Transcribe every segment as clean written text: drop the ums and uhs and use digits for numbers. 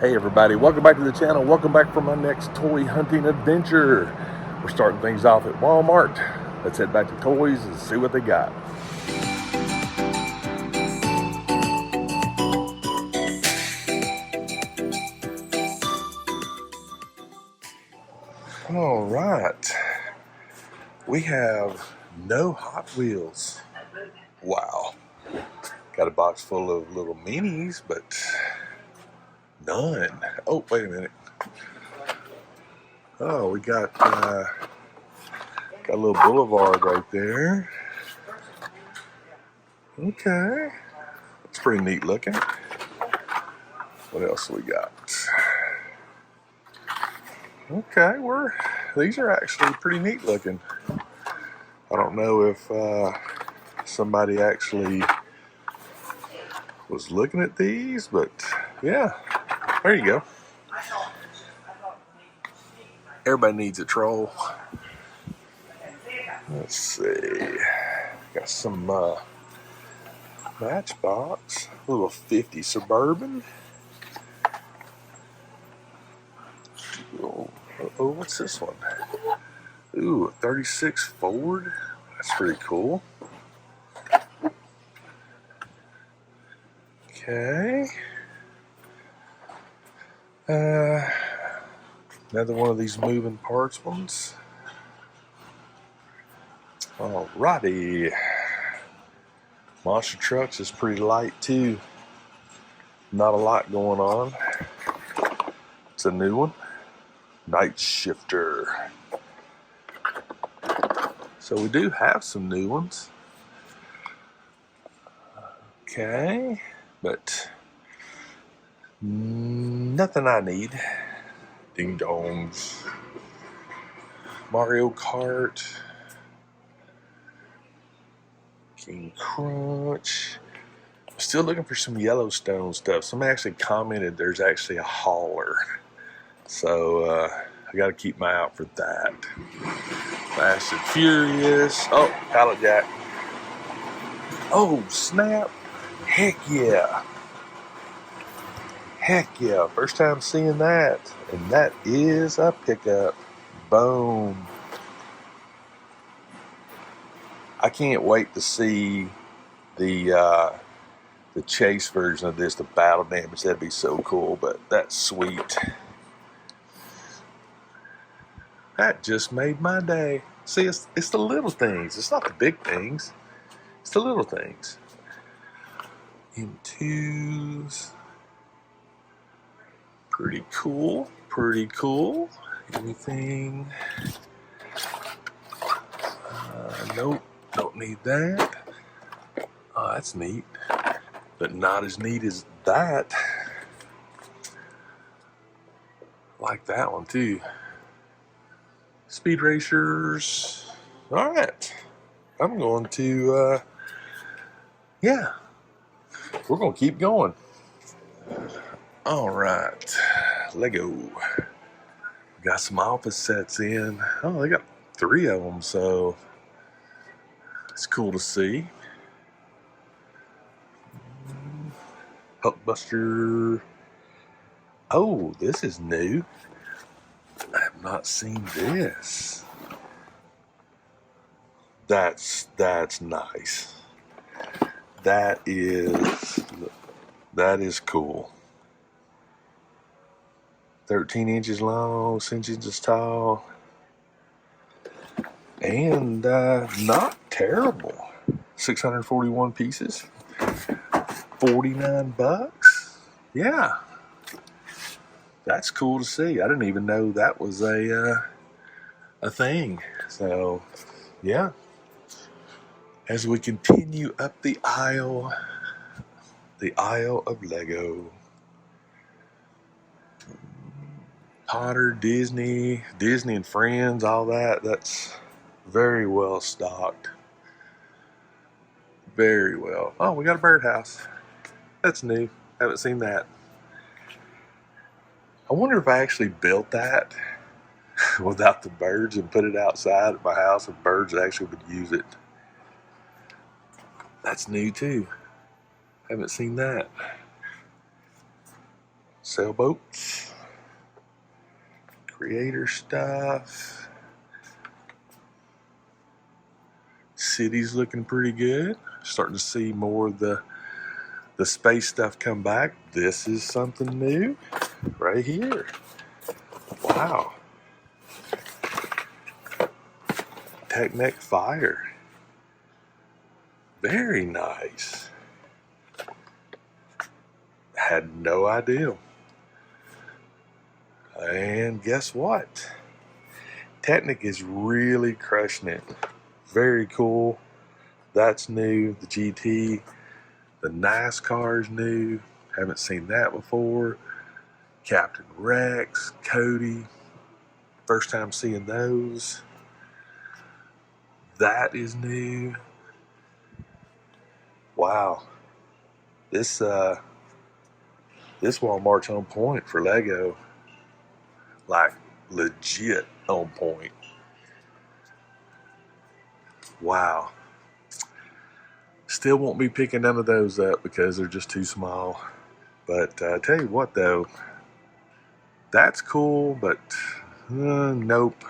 Hey everybody, welcome back to the channel. Welcome back for my next toy hunting adventure. We're starting things off at Walmart. Let's head back to toys and see what they got. All right, we have no Hot Wheels. Wow. Got a box full of little minis, but none. Oh, wait a minute. Oh, we got a little Boulevard right there. Okay, it's pretty neat looking. What else we got? Okay, these are actually pretty neat looking. I don't know if somebody actually was looking at these, but yeah, there you go. Everybody needs a troll. Let's see. Got some Matchbox, a little 50 Suburban. Oh, what's this one? Ooh, a 36 Ford. That's pretty cool. Okay. Another one of these moving parts ones. Alrighty. Monster Trucks is pretty light too. Not a lot going on. It's a new one. Night Shifter. So we do have some new ones. Okay, but nothing I need. Ding dongs. Mario Kart. King Crunch. I'm still looking for some Yellowstone stuff. Somebody actually commented there's actually a hauler. So I got to keep my eye out for that. Fast and Furious. Oh, pallet jack. Oh, snap. Heck yeah. Heck yeah. First time seeing that. And that is a pickup. Boom. I can't wait to see the chase version of this, the battle damage. That'd be so cool, but that's sweet. That just made my day. See, it's the little things. It's not the big things. It's the little things. M2s. Pretty cool. Pretty cool. Anything? Nope. Don't need that. Oh, that's neat. But not as neat as that. Like that one too. Speed Racers. Alright. I'm going to, yeah. We're going to keep going. Alright. Lego. Got some office sets in. Oh, they got 3 of them, so it's cool to see. Hulkbuster. Oh, this is new. I have not seen this. That's nice. That is cool. 13 inches long, 6 inches tall, and not terrible. 641 pieces, 49 bucks. Yeah, that's cool to see. I didn't even know that was a thing. So, yeah. As we continue up the aisle of Lego. Potter, Disney and Friends, all that's very well stocked. Very well. Oh, we got a birdhouse. That's new. Haven't seen that. I wonder if I actually built that without the birds and put it outside at my house, if birds actually would use it. That's new too. Haven't seen that. Sailboats. Creator stuff. City's looking pretty good. Starting to see more of the space stuff come back. This is something new right here. Wow. Technic Fire. Very nice. Had no idea. And guess what? Technic is really crushing it. Very cool. That's new. The GT. The NASCAR's new. Haven't seen that before. Captain Rex, Cody. First time seeing those. That is new. Wow. This Walmart's on point for Lego. Like legit on point. Wow. Still won't be picking none of those up because they're just too small. But I tell you what though, that's cool, but nope.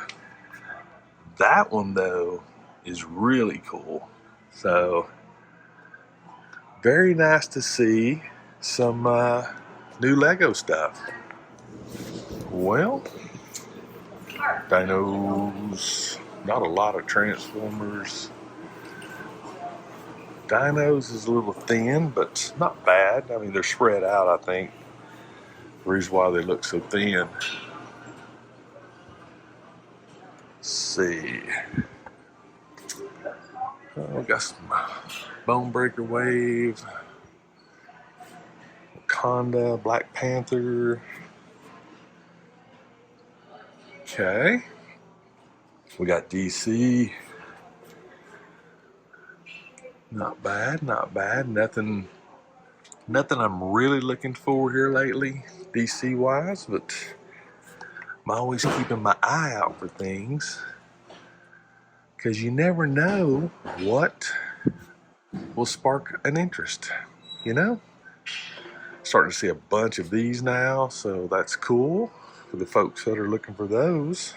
That one though is really cool. So very nice to see some new Lego stuff. Well, dinos, not a lot of Transformers. Dinos is a little thin, but not bad. I mean, they're spread out, I think. The reason why they look so thin. Let's see. We got some Bone Breaker Wave. Wakanda, Black Panther. Okay. We got DC. Not bad, not bad. Nothing I'm really looking for here lately, DC wise, but I'm always keeping my eye out for things. Because you never know what will spark an interest, you know? Starting to see a bunch of these now, so that's cool for the folks that are looking for those.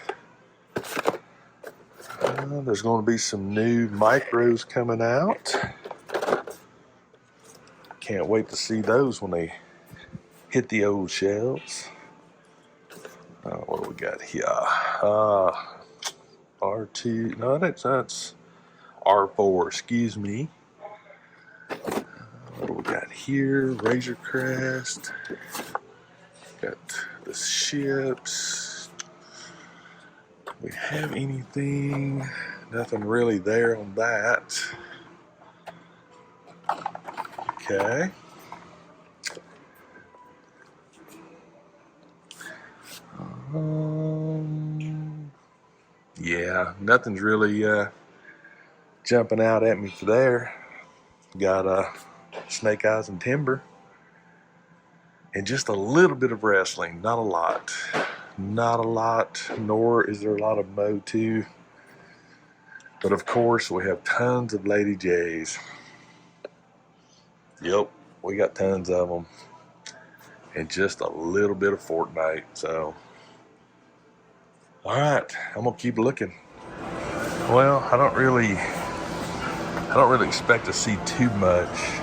There's going to be some new micros coming out. Can't wait to see those when they hit the old shelves. What do we got here? R2, no, that's R4, excuse me. What do we got here? Razor Crest. Got the ships. Do we have anything? Nothing really there on that. Okay. Yeah, nothing's really jumping out at me for there. Got Snake Eyes and Timber. And just a little bit of wrestling, not a lot. Not a lot, nor is there a lot of Mo 2. But of course, we have tons of Lady J's. Yep, we got tons of them. And just a little bit of Fortnite, so. Alright, I'm gonna keep looking. Well, I don't really expect to see too much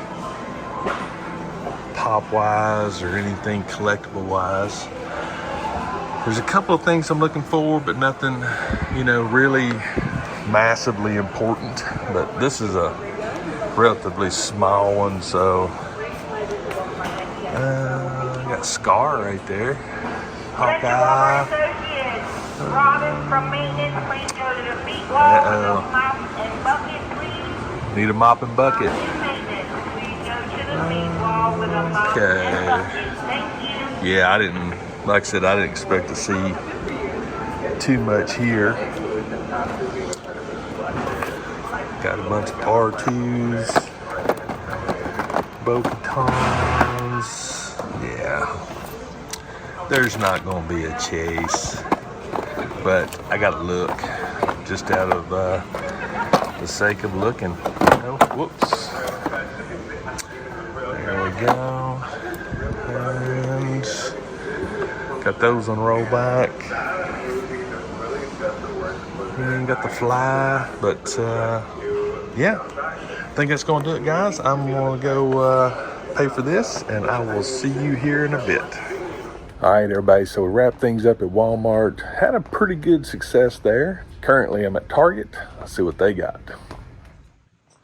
pop-wise or anything collectible-wise. There's a couple of things I'm looking for, but nothing, really massively important. But this is a relatively small one, so I got Scar right there. Hawkeye. Robin from maintenance, please go to the feet wall with a mop and bucket, please. Need a mop and bucket. Please go to the feet wall with a mop and bucket. Thank you. Yeah, like I said, I didn't expect to see too much here. Got a bunch of R2s, Bo-Katans. Yeah, there's not going to be a chase, but I got to look just out of the sake of looking. Whoops. There we go. And Got those on rollback. Got the fly, but yeah, I think that's going to do it, guys. I'm going to go pay for this, and I will see you here in a bit. All right, everybody, so we wrapped things up at Walmart. Had a pretty good success there. Currently, I'm at Target. Let's see what they got.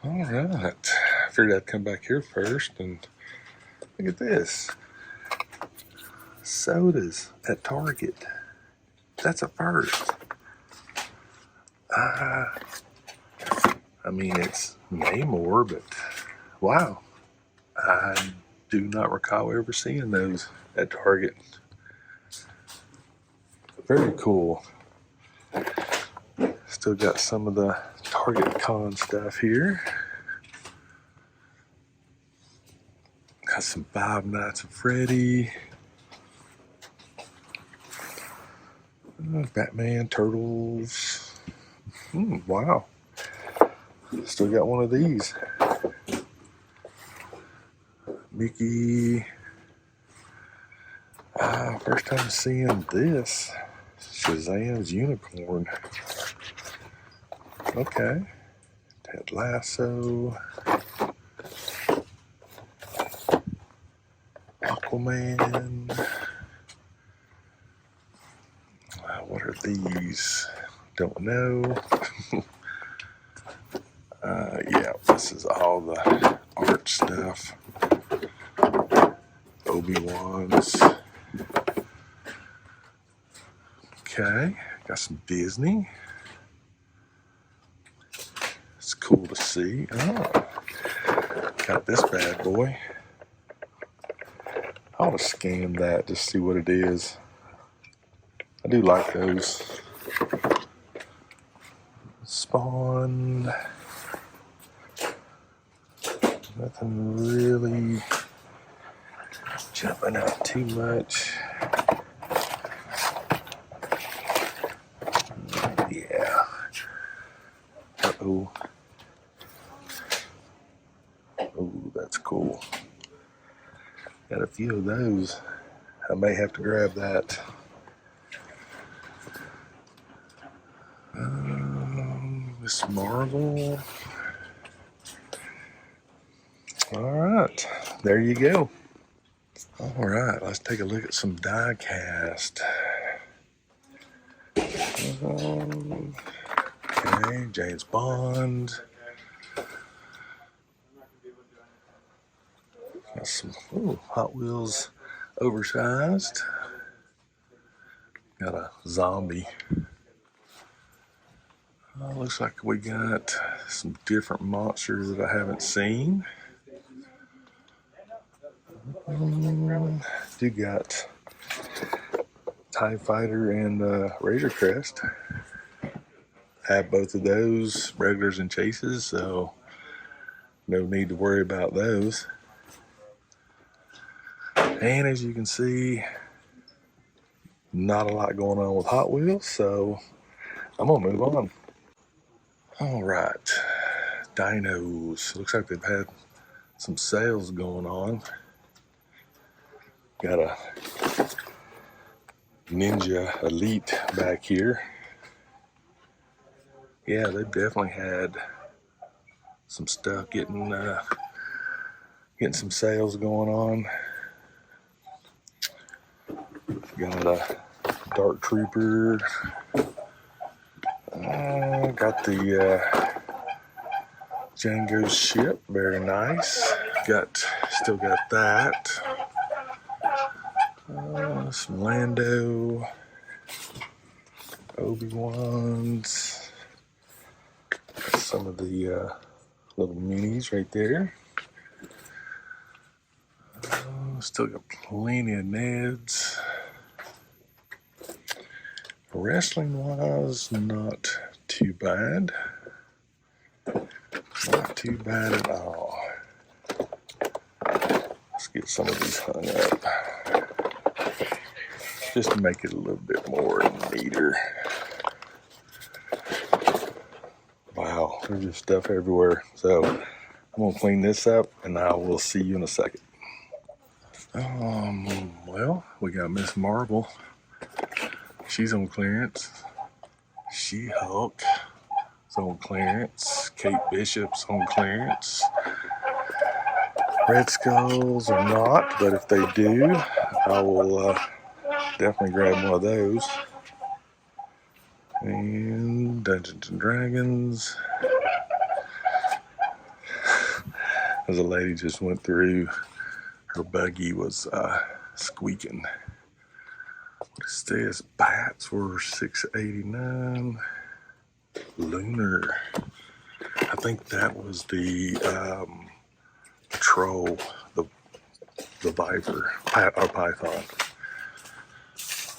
All right. Figured I'd come back here first, and look at this. Sodas at Target. That's a first. I mean, it's Namor, but wow. I do not recall ever seeing those at Target. Very cool. Still got some of the Target Con stuff here. Got some Five Nights at Freddy. Batman, Turtles. Wow. Still got one of these. Mickey. First time seeing this. Shazam's unicorn. Okay. Ted Lasso. Aquaman. What are these? Don't know. Yeah, this is all the art stuff. Obi-Wan's. Okay, got some Disney. It's cool to see. Oh, got this bad boy. I ought to scan that just see what it is. I do like those. Spawn. Nothing really jumping out too much. Yeah. Uh-oh. Oh, that's cool. Got a few of those. I may have to grab that. Miss Marvel. All right, there you go. All right, let's take a look at some die cast. Okay, James Bond. Got some Hot Wheels oversized. Got a zombie. Looks like we got some different monsters that I haven't seen. Do got TIE Fighter and Razor Crest. Have both of those, regulars and chases, so no need to worry about those. And as you can see, not a lot going on with Hot Wheels, so I'm gonna move on. All right, dinos. Looks like they've had some sales going on. Got a Ninja Elite back here. Yeah, they've definitely had some stuff getting some sales going on. Got a Dark Trooper. Got the Django's ship, very nice. Still got that. Some Lando, Obi-Wan's. Some of the little minis right there. Still got plenty of Neds. Wrestling wise, not too bad. Not too bad at all. Let's get some of these hung up just to make it a little bit more neater. Wow, there's just stuff everywhere. So I'm gonna clean this up and I will see you in a second. Well, Well, we got Miss Marvel. She's on clearance. She-Hulk is on clearance. Kate Bishop's on clearance. Red Skulls are not, but if they do, I will definitely grab one of those. And Dungeons and Dragons. As a lady just went through, her buggy was squeaking. What is this? Bats were $6.89. Lunar. I think that was the troll, the viper, or python.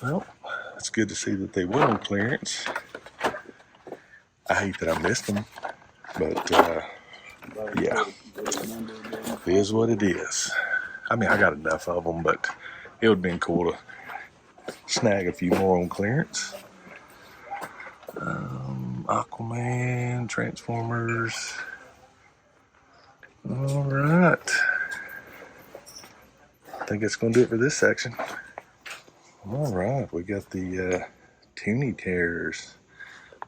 Well, it's good to see that they were on clearance. I hate that I missed them, but yeah, it is what it is. I mean, I got enough of them, but it would have been cool to snag a few more on clearance. Aquaman, Transformers. All right. I think that's going to do it for this section. All right, we got the Toonie Terrors.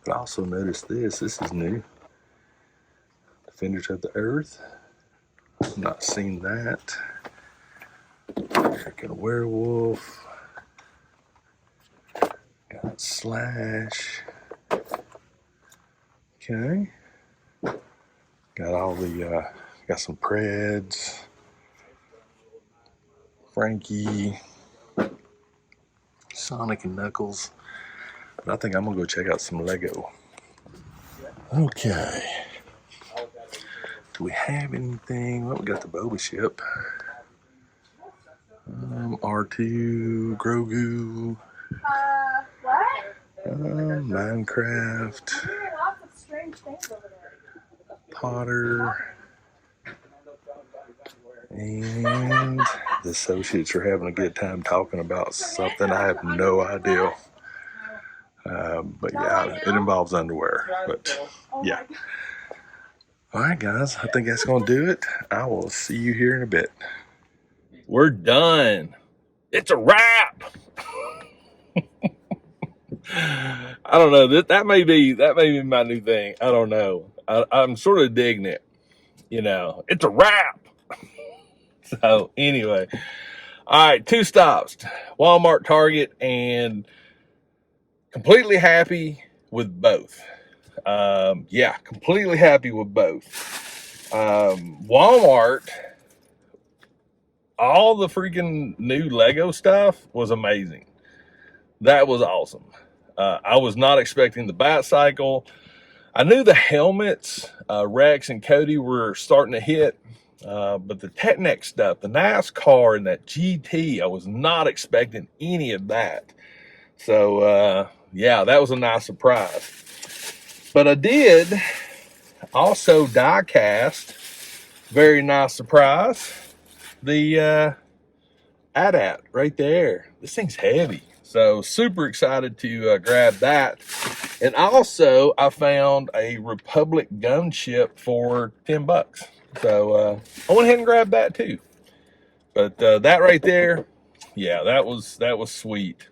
But I also noticed this. This is new. Defenders of the Earth. I've not seen that. Got a werewolf. Got Slash. Okay. Got all the, got some Preds. Frankie. Sonic and Knuckles. But I think I'm going to go check out some Lego. Okay. Do we have anything? Well, we got the Boba ship. R2, Grogu. Minecraft. Potter. And the associates are having a good time talking about something I have no idea. But yeah, it involves underwear. But yeah. All right, guys. I think that's going to do it. I will see you here in a bit. We're done. It's a wrap. I don't know. That may be my new thing. I don't know. I'm sort of digging it. You know, it's a wrap. So anyway, all right, 2 stops, Walmart, Target, and completely happy with both. Yeah, completely happy with both. Walmart, all the freaking new Lego stuff was amazing. That was awesome. I was not expecting the Bat Cycle. I knew the helmets, Rex and Cody, were starting to hit. But the Technic stuff, the NASCAR and that GT, I was not expecting any of that. So, yeah, that was a nice surprise. But I did also die cast, very nice surprise, the AT-AT right there. This thing's heavy. So super excited to grab that. And also I found a Republic gunship for $10. So I went ahead and grabbed that too. But that right there, yeah, that was sweet.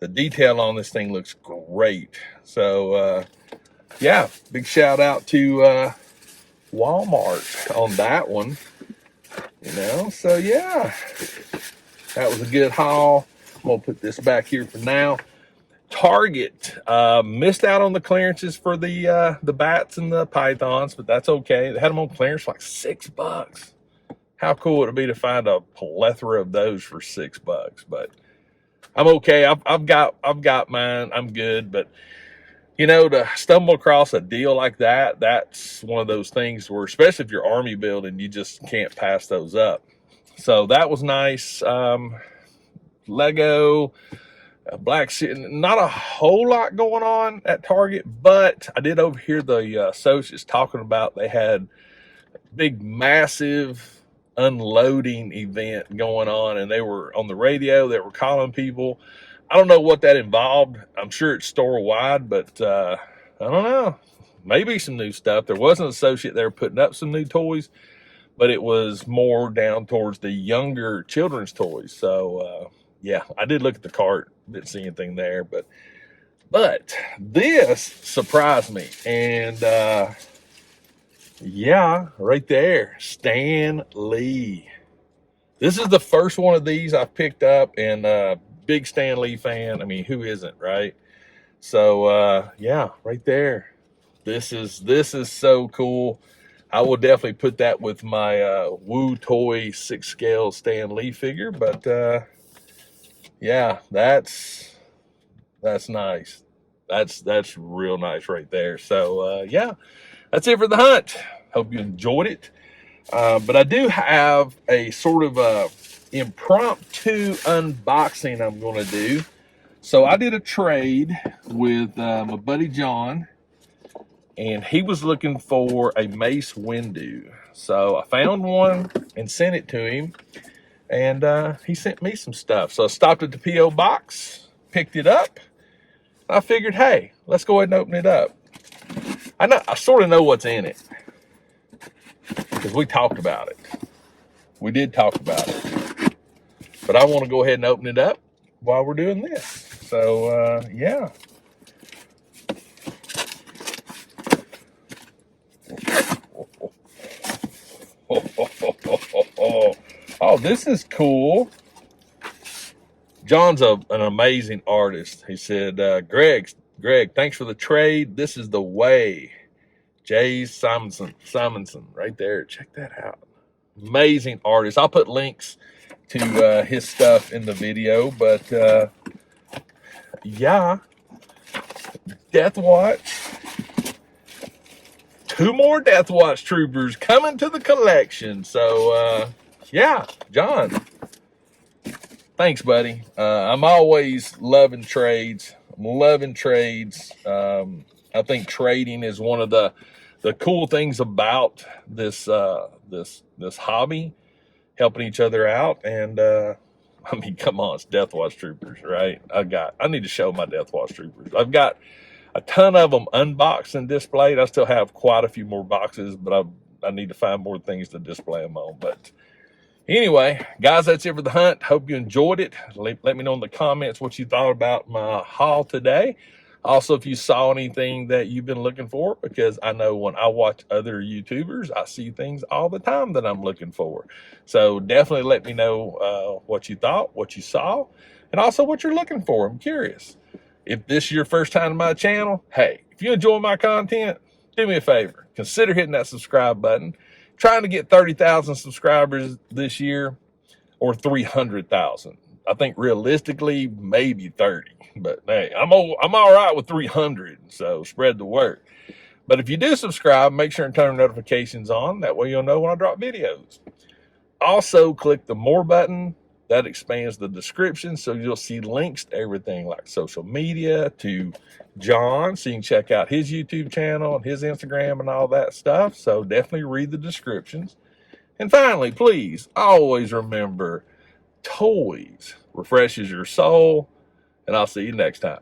The detail on this thing looks great. So yeah, big shout out to Walmart on that one. You know, so yeah, that was a good haul. I'm gonna put this back here for now. Target missed out on the clearances for the bats and the pythons, but that's okay. They had them on clearance for like $6. How cool would it be to find a plethora of those for $6? But I'm okay. I've got mine. I'm good. But you know, to stumble across a deal like that, that's one of those things where, especially if you're army building, you just can't pass those up. So that was nice. Lego. Black City, not a whole lot going on at Target, but I did overhear the associates talking about they had a big, massive unloading event going on, and they were on the radio. They were calling people. I don't know what that involved. I'm sure it's store-wide, but I don't know. Maybe some new stuff. There was an associate there putting up some new toys, but it was more down towards the younger children's toys. So, yeah, I did look at the cart, didn't see anything there, but this surprised me. And yeah, right there, Stan Lee. This is the first one of these I've picked up, and big Stan Lee fan. I mean, who isn't, right? So yeah, right there. This is so cool. I will definitely put that with my Woo Toy 6 scale Stan Lee figure. But yeah, that's nice. That's real nice right there. So yeah, that's it for the hunt. Hope you enjoyed it. But I do have a sort of impromptu unboxing I'm going to do. So I did a trade with my buddy John, and he was looking for a Mace Windu. So I found one and sent it to him, and he sent me some stuff. So I stopped at the P.O. box, picked it up. I figured, hey, let's go ahead and open it up. I sort of know what's in it, because we talked about it. We did talk about it. But I want to go ahead and open it up while we're doing this. So, yeah. Oh, this is cool. John's an amazing artist. He said, Greg, thanks for the trade. This is the way. Jay Simonson, right there. Check that out. Amazing artist. I'll put links to his stuff in the video, but yeah, Death Watch. 2 more Death Watch troopers coming to the collection. So yeah, John, thanks, buddy. I'm always loving trades. I'm loving trades. I think trading is one of the cool things about this this hobby, helping each other out. And I mean, come on, it's Death Watch troopers, right? I need to show my Death Watch troopers. I've got a ton of them unboxed and displayed. I still have quite a few more boxes, but I need to find more things to display them on. But anyway, guys, that's it for the hunt. Hope you enjoyed it. Let me know in the comments what you thought about my haul today. Also, if you saw anything that you've been looking for, because I know when I watch other YouTubers, I see things all the time that I'm looking for. So definitely let me know what you thought, what you saw, and also what you're looking for. I'm curious. If this is your first time to my channel, hey, if you enjoy my content, do me a favor. Consider hitting that subscribe button. Trying to get 30,000 subscribers this year, or 300,000. I think realistically, maybe 30. But hey, I'm all right with 300, so spread the word. But if you do subscribe, make sure and turn notifications on. That way you'll know when I drop videos. Also, click the more button. That expands the description, so you'll see links to everything like social media, to John, so you can check out his YouTube channel and his Instagram and all that stuff. So definitely read the descriptions. And finally, please always remember, toys refreshes your soul, and I'll see you next time.